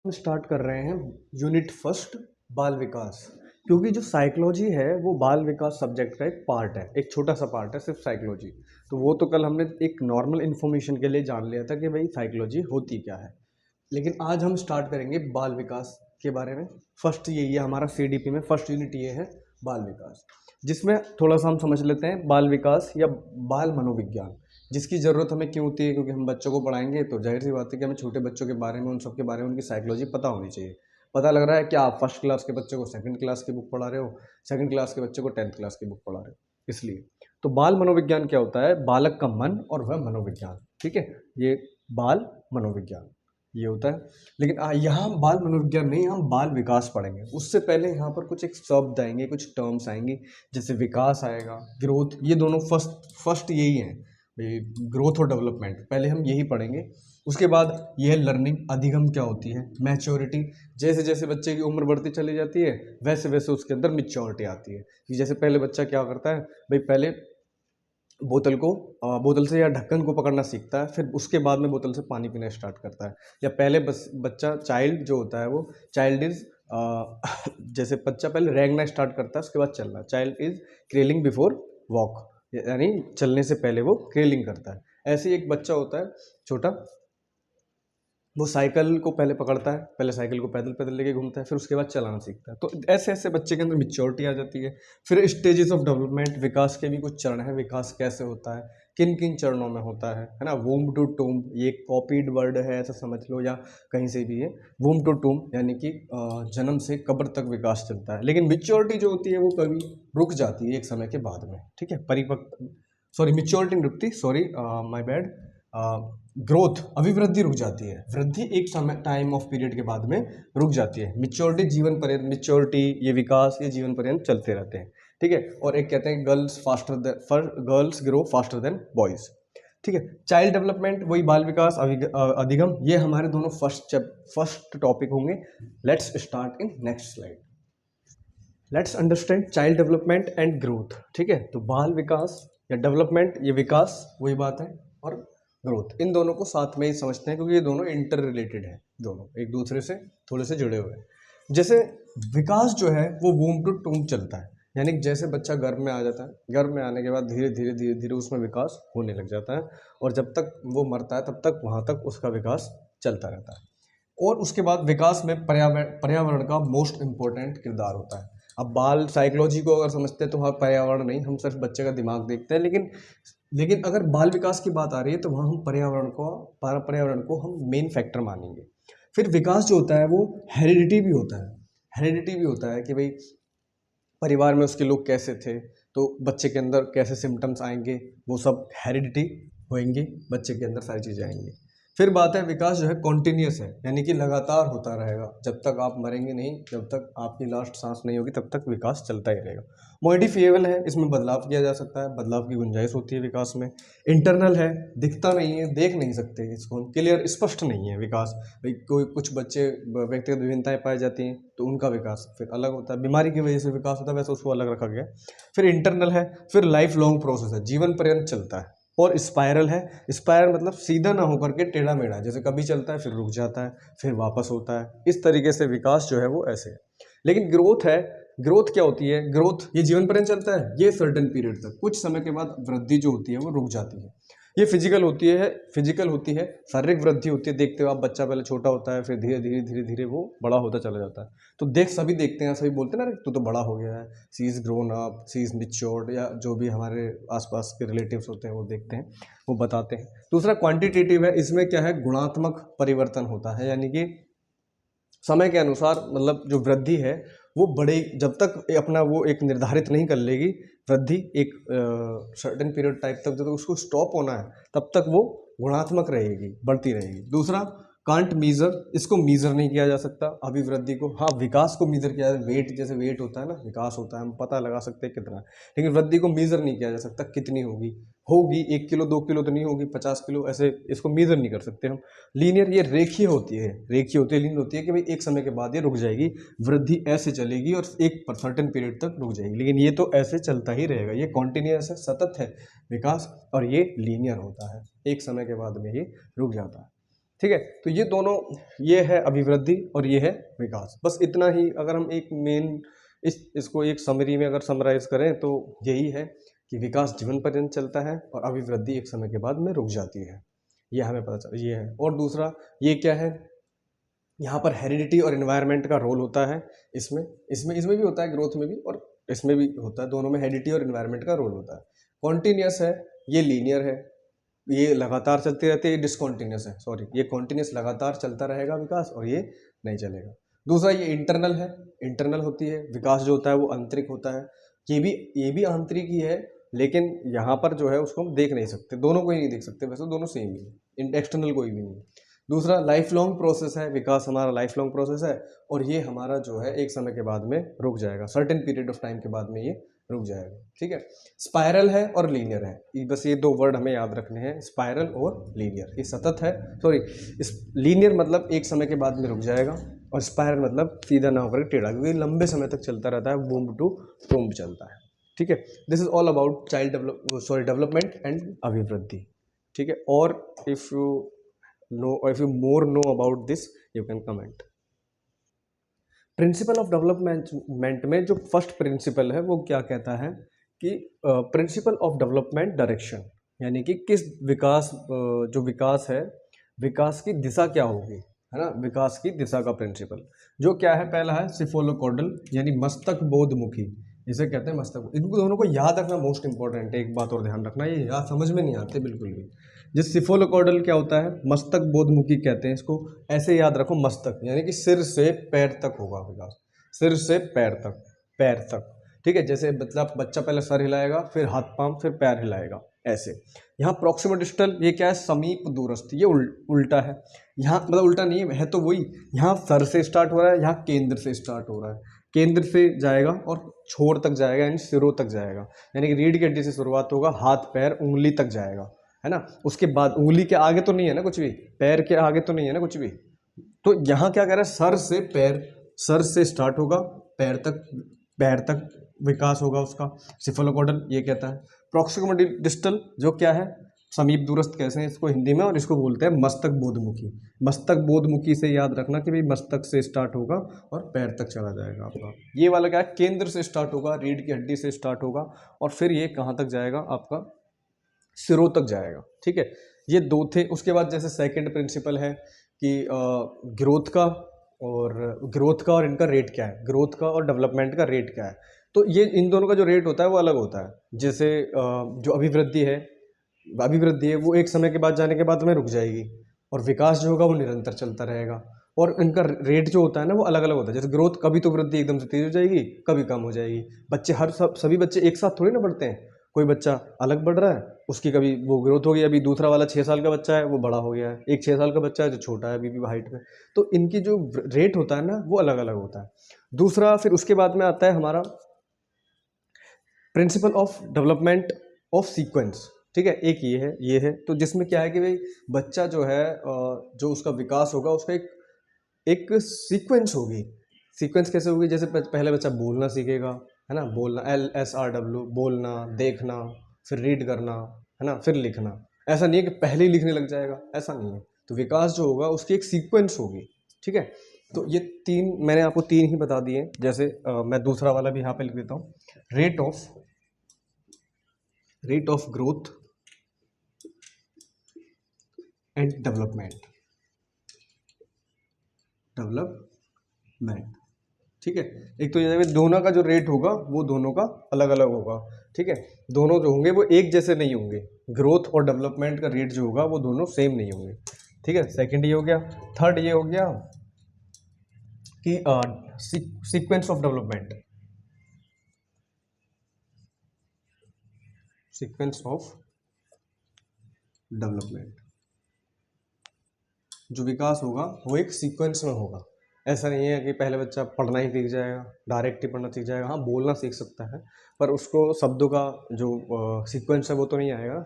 हम स्टार्ट कर रहे हैं यूनिट फर्स्ट बाल विकास। क्योंकि जो साइकोलॉजी है वो बाल विकास सब्जेक्ट का एक पार्ट है, एक छोटा सा पार्ट है सिर्फ साइकोलॉजी। तो वो तो कल हमने एक नॉर्मल इन्फॉर्मेशन के लिए जान लिया था कि भाई साइकोलॉजी होती क्या है। लेकिन आज हम स्टार्ट करेंगे बाल विकास के बारे में। फर्स्ट यही है हमारा सीडीपी में, फर्स्ट यूनिट ये है बाल विकास, जिसमें थोड़ा सा हम समझ लेते हैं बाल विकास या बाल मनोविज्ञान, जिसकी ज़रूरत हमें क्यों होती है। क्योंकि हम बच्चों को पढ़ाएंगे तो जाहिर सी बात है कि हमें छोटे बच्चों के बारे में, उन सब के बारे में, उनकी साइकोलॉजी पता होनी चाहिए। पता लग रहा है कि आप फर्स्ट क्लास के बच्चे को सेकंड क्लास की बुक पढ़ा रहे हो, सेकंड क्लास के बच्चे को 10th क्लास की बुक पढ़ा रहे हो, इसलिए। तो बाल मनोविज्ञान क्या होता है? बालक का मन और वह मनोविज्ञान, ठीक है, ये बाल मनोविज्ञान ये होता है। लेकिन यहाँ हम बाल मनोविज्ञान नहीं, हम बाल विकास पढ़ेंगे। उससे पहले यहाँ पर कुछ एक शब्द आएंगे, कुछ टर्म्स आएंगे, जैसे विकास आएगा, ग्रोथ, ये दोनों फर्स्ट यही हैं, ग्रोथ और डेवलपमेंट, पहले हम यही पढ़ेंगे। उसके बाद ये है लर्निंग, अधिगम क्या होती है, मैच्योरिटी, जैसे जैसे बच्चे की उम्र बढ़ती चली जाती है वैसे वैसे उसके अंदर मैच्योरिटी आती है। कि जैसे पहले बच्चा क्या करता है भाई, पहले बोतल से या ढक्कन को पकड़ना सीखता है, फिर उसके बाद में बोतल से पानी पीना स्टार्ट करता है। या पहले बस बच्चा चाइल्ड जो होता है वो चाइल्ड इज जैसे बच्चा पहले रेंगना स्टार्ट करता है, उसके बाद चलना। चाइल्ड इज क्रेलिंग बिफोर वॉक, यानी चलने से पहले वो क्रेलिंग करता है। ऐसे ही एक बच्चा होता है छोटा, वो साइकिल को पहले पकड़ता है, पहले साइकिल को पैदल पैदल लेके घूमता है, फिर उसके बाद चलाना सीखता है। तो ऐसे ऐसे बच्चे के अंदर मैच्योरिटी आ जाती है। फिर स्टेजेस ऑफ डेवलपमेंट, विकास के भी कुछ चरण है। विकास कैसे होता है, किन किन चरणों में होता है ना। वूम टू टूम, ये कॉपीड वर्ड है ऐसा समझ लो, या कहीं से भी है। वूम टू टूम यानी कि जन्म से कब्र तक विकास चलता है। लेकिन मैच्योरिटी जो होती है वो कभी रुक जाती है एक समय के बाद में, ठीक है। परिपक्व, सॉरी मैच्योरिटी नहीं रुकती, सॉरी माय बैड। ग्रोथ, अभिवृद्धि रुक जाती है, वृद्धि एक समय टाइम ऑफ पीरियड के बाद में रुक जाती है। मैच्योरिटी जीवन पर्यंत, मैच्योरिटी ये विकास ये जीवन पर्यंत चलते रहते हैं, ठीक है। और एक कहते हैं girls grow faster than boys, ठीक है। चाइल्ड डेवलपमेंट वही बाल विकास, अधिगम, ये हमारे दोनों फर्स्ट टॉपिक होंगे। Let's start in next slide. Let's understand child development and growth, ठीक है। तो बाल विकास या डेवलपमेंट, ये विकास वही बात है, और ग्रोथ, इन दोनों को साथ में ही समझते हैं क्योंकि ये दोनों इंटर रिलेटेड है, दोनों एक दूसरे से थोड़े से जुड़े हुए हैं। जैसे विकास जो है वो वूम टू टूम चलता है, यानी जैसे बच्चा गर्भ में आ जाता है, गर्भ में आने के बाद धीरे धीरे धीरे धीरे उसमें विकास होने लग जाता है, और जब तक वो मरता है तब तक वहाँ तक उसका विकास चलता रहता है। और उसके बाद विकास में पर्यावरण का मोस्ट इम्पोर्टेंट किरदार होता है। अब बाल साइकोलॉजी को अगर समझते हैं तो वहाँ पर्यावरण नहीं, हम सिर्फ बच्चे का दिमाग देखते हैं। लेकिन अगर बाल विकास की बात आ रही है तो वहाँ हम पर्यावरण को हम मेन फैक्टर मानेंगे। फिर विकास जो होता है वो हेरिडिटी भी होता है। हेरिडिटी भी होता है कि भाई परिवार में उसके लोग कैसे थे, तो बच्चे के अंदर कैसे सिम्टम्स आएंगे, वो सब हेरिडिटी होएंगे, बच्चे के अंदर सारी चीज़ें आएंगी। फिर बात है विकास जो है कॉन्टिन्यूस है, यानी कि लगातार होता रहेगा, जब तक आप मरेंगे नहीं, जब तक आपकी लास्ट सांस नहीं होगी तब तक विकास चलता ही रहेगा। मॉडिफिएबल है, इसमें बदलाव किया जा सकता है, बदलाव की गुंजाइश होती है विकास में। इंटरनल है, दिखता नहीं है, देख नहीं सकते इसको, क्लियर स्पष्ट नहीं है विकास। भाई कोई कुछ बच्चे व्यक्तिगत विभिन्नताएं पाई जाती हैं तो उनका विकास फिर अलग होता है, बीमारी की वजह से विकास होता है, वैसे उसको अलग रखा गया। फिर इंटरनल है, फिर लाइफ लॉन्ग प्रोसेस है, जीवन पर्यंत चलता है। और स्पायरल है, स्पायरल मतलब सीधा ना होकर के टेढ़ा मेढ़ा, जैसे कभी चलता है फिर रुक जाता है फिर वापस होता है, इस तरीके से विकास जो है वो ऐसे है। लेकिन ग्रोथ है, ग्रोथ क्या होती है? ग्रोथ ये जीवन पर्यंत चलता है, ये सर्टेन पीरियड तक, कुछ समय के बाद वृद्धि जो होती है वो रुक जाती है। ये फिजिकल होती है, शारीरिक वृद्धि होती है। देखते हो आप, बच्चा पहले छोटा होता है, फिर धीरे धीरे धीरे धीरे वो बड़ा होता चला जाता है। तो सभी देखते हैं, सभी बोलते हैं ना, तू तो बड़ा हो गया है, she is grown up, she is matured, या जो भी हमारे आसपास के रिलेटिव्स होते हैं वो देखते हैं, वो बताते हैं। दूसरा क्वांटिटेटिव है, इसमें क्या है, गुणात्मक परिवर्तन होता है, यानी कि समय के अनुसार, मतलब जो वृद्धि है वो बड़े, जब तक अपना वो एक निर्धारित नहीं कर लेगी वृद्धि, एक सर्टेन पीरियड टाइप तक जब तक उसको स्टॉप होना है तब तक वो गुणात्मक रहेगी, बढ़ती रहेगी। दूसरा कांट मीजर, इसको मीजर नहीं किया जा सकता अभिवृद्धि को। हाँ, विकास को मीजर किया जाए, वेट, जैसे वेट होता है ना, विकास होता है, हम पता लगा सकते हैं कितना, लेकिन वृद्धि को मीजर नहीं किया जा सकता, कितनी होगी, 1 किलो 2 किलो तो नहीं होगी, 50 किलो, ऐसे इसको मीजर नहीं कर सकते हम। लीनियर, ये रेखीय होती है, लीनियर होती है कि भाई एक समय के बाद ये रुक जाएगी, वृद्धि ऐसे चलेगी और एक सर्टेन पीरियड तक रुक जाएगी। लेकिन ये तो ऐसे चलता ही रहेगा, ये कॉन्टिन्यूअस है, सतत है विकास, और ये लीनियर होता है, एक समय के बाद में ये रुक जाता है। ठीक है। तो ये दोनों, ये है अभिवृद्धि और ये है विकास। बस इतना ही अगर हम एक मेन इसको एक समरी में अगर समराइज करें तो यही है कि विकास जीवन पर्यंत चलता है और अभिवृद्धि एक समय के बाद में रुक जाती है। ये हमें पता चला, ये है। और दूसरा ये क्या है, यहाँ पर हेरिडिटी और एनवायरनमेंट का रोल होता है। इसमें इसमें इसमें भी होता है, ग्रोथ में भी और इसमें भी होता है, दोनों में हेरिडिटी और एनवायरनमेंट का रोल होता है। कॉन्टिन्यूस है, ये लीनियर है, ये लगातार चलती रहती है। ये डिसकॉन्टिन्यूस है, सॉरी, ये कॉन्टिन्यूस लगातार चलता रहेगा विकास, और ये नहीं चलेगा। दूसरा ये इंटरनल है, इंटरनल होती है। विकास जो होता है वो आंतरिक होता है। ये भी आंतरिक ही है, लेकिन यहाँ पर जो है उसको हम देख नहीं सकते, दोनों को ही नहीं देख सकते, वैसे दोनों सेम ही है, एक्सटर्नल कोई भी नहीं। दूसरा लाइफ लॉन्ग प्रोसेस है, विकास हमारा लाइफ लॉन्ग प्रोसेस है, और ये हमारा जो है एक समय के बाद में रुक जाएगा, सर्टेन पीरियड ऑफ टाइम के बाद में ये रुक जाएगा। ठीक है। स्पाइरल है और लीनियर है, बस ये दो वर्ड हमें याद रखने हैं, स्पाइरल और लीनियर। ये सतत है, सॉरी, इस लीनियर मतलब एक समय के बाद में रुक जाएगा, और स्पाइरल मतलब सीधा ना होकर टेढ़ा, क्योंकि लंबे समय तक चलता रहता है, बूम टू टूम्ब चलता है। ठीक है। This is all about child development and अभिवृद्धि। ठीक है। और if you more know about this, you can comment. Principal of development में जो फर्स्ट प्रिंसिपल है वो क्या कहता है कि प्रिंसिपल ऑफ डेवलपमेंट डायरेक्शन, यानी कि किस विकास, जो विकास है, विकास की दिशा क्या होगी, है ना, विकास की दिशा का प्रिंसिपल जो क्या है, पहला है सिफोलोकोडल, यानी मस्तक बोधमुखी, इसे कहते हैं मस्तक। इनको दोनों को याद रखना मोस्ट इंपॉर्टेंट है। एक बात और ध्यान रखना, ये याद समझ में नहीं आते बिल्कुल भी। जिस सिफोलोकोडल क्या होता है, मस्तक बोधमुखी कहते हैं इसको, ऐसे याद रखो, मस्तक यानी कि सिर से पैर तक होगा विकास, सिर से पैर तक, पैर तक। ठीक है। जैसे मतलब बच्चा पहले सर हिलाएगा, फिर हाथ पांव, फिर पैर हिलाएगा, ऐसे। यहाँ प्रोक्सिमल डिस्टल, ये क्या है, समीप दूरस्थ, ये उल्टा है। यहाँ मतलब उल्टा नहीं है तो वही, यहाँ सर से स्टार्ट हो रहा है, यहाँ केंद्र से स्टार्ट हो रहा है, केंद्र से जाएगा और छोर तक जाएगा, यानी सिरों तक जाएगा, यानी कि रीढ़ की हड्डी से शुरुआत होगा, हाथ पैर उंगली तक जाएगा, है ना। उसके बाद उंगली के आगे तो नहीं है ना कुछ भी, पैर के आगे तो नहीं है ना कुछ भी। तो यहाँ क्या कह रहा है, सर से पैर, सर से स्टार्ट होगा, पैर तक, पैर तक विकास होगा उसका, सिफलोकोडल ये कहता है। प्रॉक्सिमल डिस्टल जो क्या है, समीप दूरस्थ कैसे हैं इसको हिंदी में, और इसको बोलते हैं मस्तक बोधमुखी। मस्तक बोधमुखी से याद रखना कि भाई मस्तक से स्टार्ट होगा और पैर तक चला जाएगा आपका। ये वाला क्या है, केंद्र से स्टार्ट होगा, रीढ़ की हड्डी से स्टार्ट होगा, और फिर ये कहाँ तक जाएगा, आपका सिरों तक जाएगा। ठीक है। ये दो थे। उसके बाद जैसे सेकंड प्रिंसिपल है कि ग्रोथ का और इनका रेट क्या है, ग्रोथ का और डेवलपमेंट का रेट क्या है। तो ये इन दोनों का जो रेट होता है वो अलग होता है। जैसे जो अभिवृद्धि है वो एक समय के बाद जाने के बाद में रुक जाएगी, और विकास जो होगा वो निरंतर चलता रहेगा, और इनका रेट जो होता है ना वो अलग अलग होता है। जैसे ग्रोथ, कभी तो वृद्धि एकदम से तेज हो जाएगी, कभी कम हो जाएगी। बच्चे सभी बच्चे एक साथ थोड़ी ना बढ़ते हैं, कोई बच्चा अलग बढ़ रहा है, उसकी कभी वो ग्रोथ हो गई, अभी दूसरा वाला 6 साल का बच्चा है वो बड़ा हो गया है, एक 6 साल का बच्चा है जो छोटा है अभी भी हाइट में। तो इनकी जो रेट होता है ना वो अलग अलग होता है। दूसरा, फिर उसके बाद में आता है हमारा principal of development of sequence. ठीक है। एक ये है तो जिसमें क्या है कि भाई बच्चा जो है, जो उसका विकास होगा उसका एक सीक्वेंस होगी। सीक्वेंस कैसे होगी, जैसे पहले बच्चा बोलना सीखेगा, है ना, बोलना, LSRW, बोलना, देखना, फिर रीड करना, है ना, फिर लिखना। ऐसा नहीं है कि पहले ही लिखने लग जाएगा, ऐसा नहीं है। तो विकास जो होगा उसकी एक सीक्वेंस होगी। ठीक है। तो ये तीन मैंने आपको तीन ही बता दिए। जैसे मैं दूसरा वाला भी यहाँ पे लिख देता हूँ, rate of growth and development. ठीक है। एक तो ये दोनों का जो रेट होगा वो दोनों का अलग अलग होगा। ठीक है। दोनों जो होंगे वो एक जैसे नहीं होंगे, ग्रोथ और डेवलपमेंट का रेट जो होगा वो दोनों सेम नहीं होंगे। ठीक है। सेकंड ये हो गया। थर्ड ये हो गया कि सीक्वेंस ऑफ डेवलपमेंट, जो विकास होगा वो एक सीक्वेंस में होगा। ऐसा नहीं है कि पहले बच्चा पढ़ना ही सीख जाएगा, डायरेक्ट ही पढ़ना सीख जाएगा। हाँ, बोलना सीख सकता है, पर उसको शब्दों का जो सीक्वेंस है वो तो नहीं आएगा।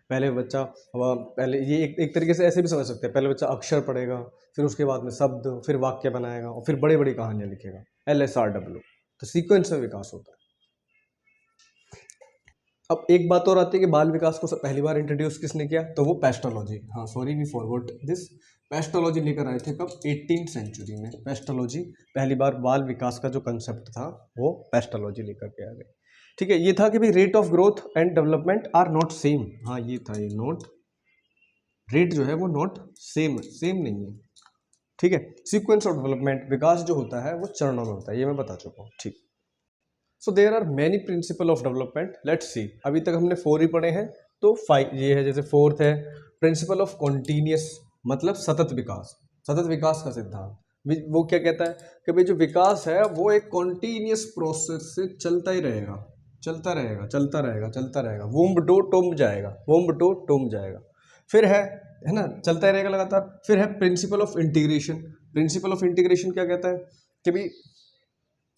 पहले बच्चा, पहले ये एक तरीके से ऐसे भी समझ सकते हैं, पहले बच्चा अक्षर पढ़ेगा, फिर उसके बाद में शब्द, फिर वाक्य बनाएगा, और फिर बड़ी बड़ी कहानियाँ लिखेगा, LSRW। तो सीक्वेंस में विकास होता है। अब एक बात और आती है कि बाल विकास को पहली बार इंट्रोड्यूस किसने किया, तो वो पेस्टोलॉजी। हाँ, सॉरी वी फॉरगॉट दिस। पेस्टोलॉजी लेकर आए थे कब? 18th सेंचुरी में पेस्टोलॉजी पहली बार बाल विकास का जो कंसेप्ट था वो पेस्टोलॉजी लेकर के आ गए। ठीक है, ये था कि भाई rate of growth and development are not same. हाँ ये था, ये नॉट रेट जो है वो नॉट सेम, सेम नहीं है। ठीक है, सीक्वेंस ऑफ डेवलपमेंट, विकास जो होता है वो चरणों में होता है, ये मैं बता चुका हूँ। ठीक, so there are many principle of development, let's see. अभी तक हमने 4 ही पढ़े हैं, तो 5 ये है। जैसे फोर्थ है प्रिंसिपल ऑफ कॉन्टीन्यूस, मतलब सतत विकास, सतत विकास का सिद्धांत। वो क्या कहता है कि भाई जो विकास है वो एक कॉन्टीन्यूस प्रोसेस से चलता ही रहेगा, चलता रहेगा, चलता रहेगा, चलता रहेगा, वुम्ब टू टुम्ब जाएगा, वुम्ब टू टुम्ब जाएगा। फिर है ना, चलता ही रहेगा लगातार। फिर है principle of integration. Principle of integration क्या कहता है कि भाई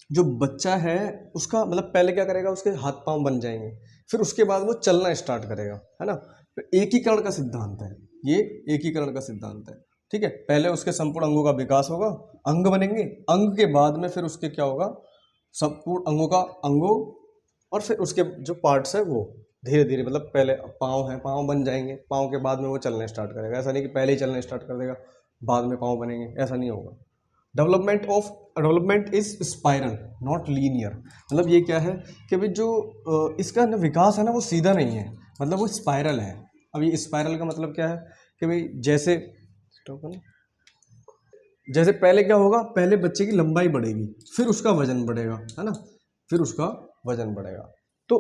जो बच्चा है उसका मतलब पहले क्या करेगा, उसके हाथ पांव बन जाएंगे, फिर उसके बाद वो चलना स्टार्ट करेगा, है ना। तो एकीकरण का सिद्धांत है ये, एकीकरण का सिद्धांत है। ठीक है, पहले उसके संपूर्ण अंगों का विकास होगा, अंग बनेंगे, अंग के बाद में फिर उसके क्या होगा, संपूर्ण अंगों का अंगों, और फिर उसके जो पार्ट्स है वो धीरे धीरे, मतलब पहले पाँव है, पाँव बन जाएंगे, पाँव के बाद में वो चलना स्टार्ट करेगा। ऐसा नहीं कि पहले ही चलना स्टार्ट कर देगा बाद में पाँव बनेंगे, ऐसा नहीं होगा। Development is spiral not linear. मतलब ये क्या है कि भाई जो इसका ना विकास है ना वो सीधा नहीं है, मतलब वो स्पाइरल है। अब ये स्पाइरल का मतलब क्या है कि भाई जैसे जैसे पहले क्या होगा, पहले बच्चे की लंबाई बढ़ेगी, फिर उसका वजन बढ़ेगा, है ना, फिर उसका वजन बढ़ेगा। तो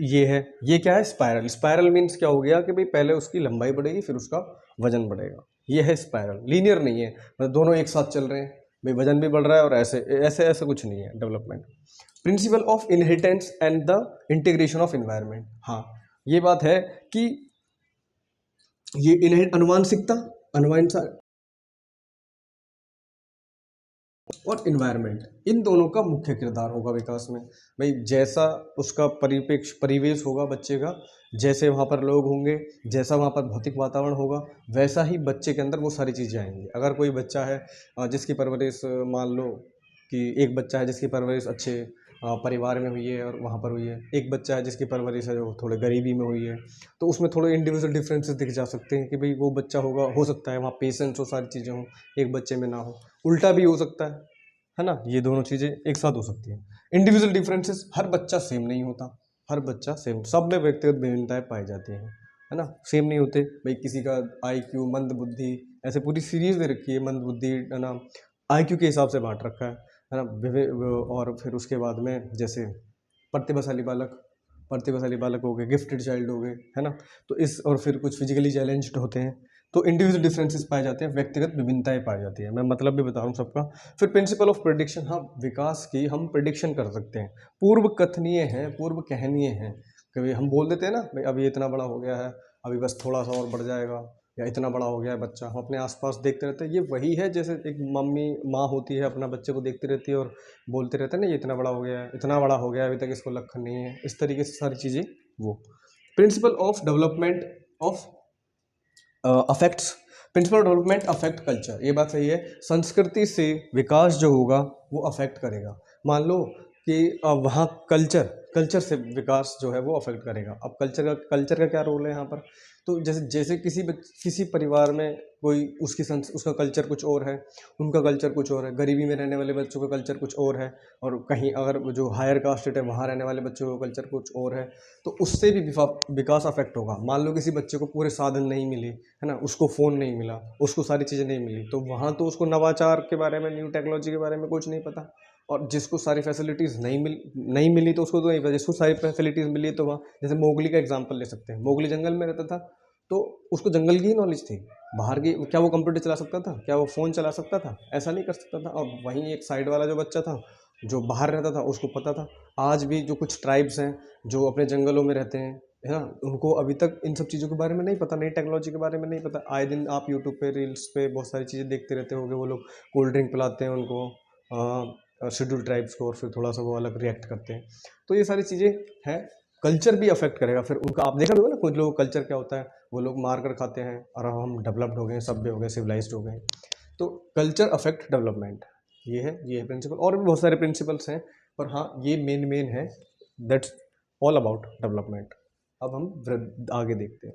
ये है, ये क्या है, स्पाइरल। स्पाइरल मीन्स क्या हो गया कि भाई पहले उसकी लंबाई बढ़ेगी फिर उसका वजन बढ़ेगा, ये है स्पाइरल। लीनियर नहीं है, मतलब दोनों एक साथ चल रहे हैं, भाई वजन भी बढ़ रहा है और ऐसे ऐसे ऐसे कुछ नहीं है development. Principle of inheritance and the integration of environment. हाँ ये बात है कि ये अनुवांशिकता, अनुवांशिक और इन्वायरमेंट, इन दोनों का मुख्य किरदार होगा विकास में। भाई जैसा उसका परिपेक्ष परिवेश होगा बच्चे का, जैसे वहाँ पर लोग होंगे, जैसा वहाँ पर भौतिक वातावरण होगा, वैसा ही बच्चे के अंदर वो सारी चीज़ें आएंगी। अगर कोई बच्चा है जिसकी परवरिश, मान लो कि एक बच्चा है जिसकी परवरिश अच्छे परिवार में हुई है और वहाँ पर हुई है, एक बच्चा है जिसकी परवरिश है जो थोड़े गरीबी में हुई है, तो उसमें थोड़े इंडिविजुअल डिफरेंसेस दिख जा सकते हैं कि भाई वो बच्चा होगा, हो सकता है वहाँ पेशेंस हो, सारी चीज़ें हों, एक बच्चे में ना हो। उल्टा भी हो सकता है ना, ये दोनों चीज़ें एक साथ हो सकती हैं। इंडिविजुअल डिफरेंसेस, हर बच्चा सेम नहीं होता, हर बच्चा सेम, सब में व्यक्तिगत विभिन्नताएं पाई जाती हैं, है ना, सेम नहीं होते। भाई किसी का IQ, मंद बुद्धि, ऐसे पूरी सीरीज दे रखी है, मंद बुद्धि, है ना, IQ के हिसाब से बांट रखा है ना। और फिर उसके बाद में जैसे प्रतिभाशाली बालक, प्रतिभाशाली बालक हो गए, गिफ्टेड चाइल्ड हो गए, है ना। तो इस, और फिर कुछ फिजिकली चैलेंज्ड होते हैं, तो इंडिविजुअल डिफरेंसेस पाए जाते हैं, व्यक्तिगत विभिन्नताएं पाई जाती है। मैं मतलब भी बता रहा हूँ सबका। फिर प्रिंसिपल ऑफ प्रेडिक्शन, हाँ विकास की हम प्रिडिक्शन कर सकते हैं, पूर्व कथनीय है, पूर्व कहनीय है। कभी हम बोल देते हैं ना भाई अभी इतना बड़ा हो गया है, अभी बस थोड़ा सा और बढ़ जाएगा, या इतना बड़ा हो गया है बच्चा, हम अपने आसपास देखते रहते हैं। ये वही है जैसे एक मम्मी, माँ होती है, अपना बच्चे को देखती रहती है और बोलते रहते हैं ना ये इतना बड़ा हो गया है, इतना बड़ा हो गया है, अभी तक इसको लक्षण नहीं है, इस तरीके से सारी चीज़ें। वो principle of development of affects, principle development affect culture, ये बात सही है। संस्कृति से विकास जो होगा वो अफेक्ट करेगा। मान लो कि वहाँ कल्चर से विकास जो है वो अफेक्ट करेगा। अब कल्चर का क्या रोल है यहाँ पर, तो जैसे जैसे किसी परिवार में कोई उसका कल्चर कुछ और है, उनका कल्चर कुछ और है, गरीबी में रहने वाले बच्चों का कल्चर कुछ और है, और कहीं अगर जो हायर कास्ट है वहाँ रहने वाले बच्चों का कल्चर कुछ और है, तो उससे भी विकास अफेक्ट होगा। मान लो किसी बच्चे को पूरे साधन नहीं मिले, है ना, उसको फ़ोन नहीं मिला, उसको सारी चीज़ें नहीं मिली, तो वहाँ तो उसको नवाचार के बारे में, न्यू टेक्नोलॉजी के बारे में कुछ नहीं पता। और जिसको सारी फैसिलिटीज़ नहीं मिली तो उसको तो नहीं पता, जिसको सारी फैसिलिटीज़ मिली तो वहाँ, जैसे मोगली का एग्जांपल ले सकते हैं। मोगली जंगल में रहता था तो उसको जंगल की ही नॉलेज थी, बाहर की क्या वो कंप्यूटर चला सकता था, क्या वो फ़ोन चला सकता था, ऐसा नहीं कर सकता था। और वहीं एक साइड वाला जो बच्चा था जो बाहर रहता था उसको पता था। आज भी जो कुछ ट्राइब्स हैं जो अपने जंगलों में रहते हैं, है ना, उनको अभी तक इन सब चीज़ों के बारे में नहीं पता, नई टेक्नोलॉजी के बारे में नहीं पता। आए दिन आप यूट्यूब पे, रील्स पे बहुत सारी चीज़ें देखते रहते होगे, वो लोग कोल्ड ड्रिंक पिलाते हैं उनको, शेड्यूल ट्राइब्स को, और फिर थोड़ा सा वो अलग रिएक्ट करते हैं। तो ये सारी चीज़ें हैं, कल्चर भी अफेक्ट करेगा फिर उनका। आप देखा होगा ना कुछ लोग कल्चर क्या होता है, वो लोग मार कर खाते हैं और अब हम डेवलप्ड हो गए, सभ्य हो गए, सिविलाइज्ड हो गए। तो कल्चर अफेक्ट डेवलपमेंट, ये है प्रिंसिपल। और भी बहुत सारे प्रिंसिपल्स हैं, पर हाँ ये मेन है। That's all about development. अब हम आगे देखते हैं।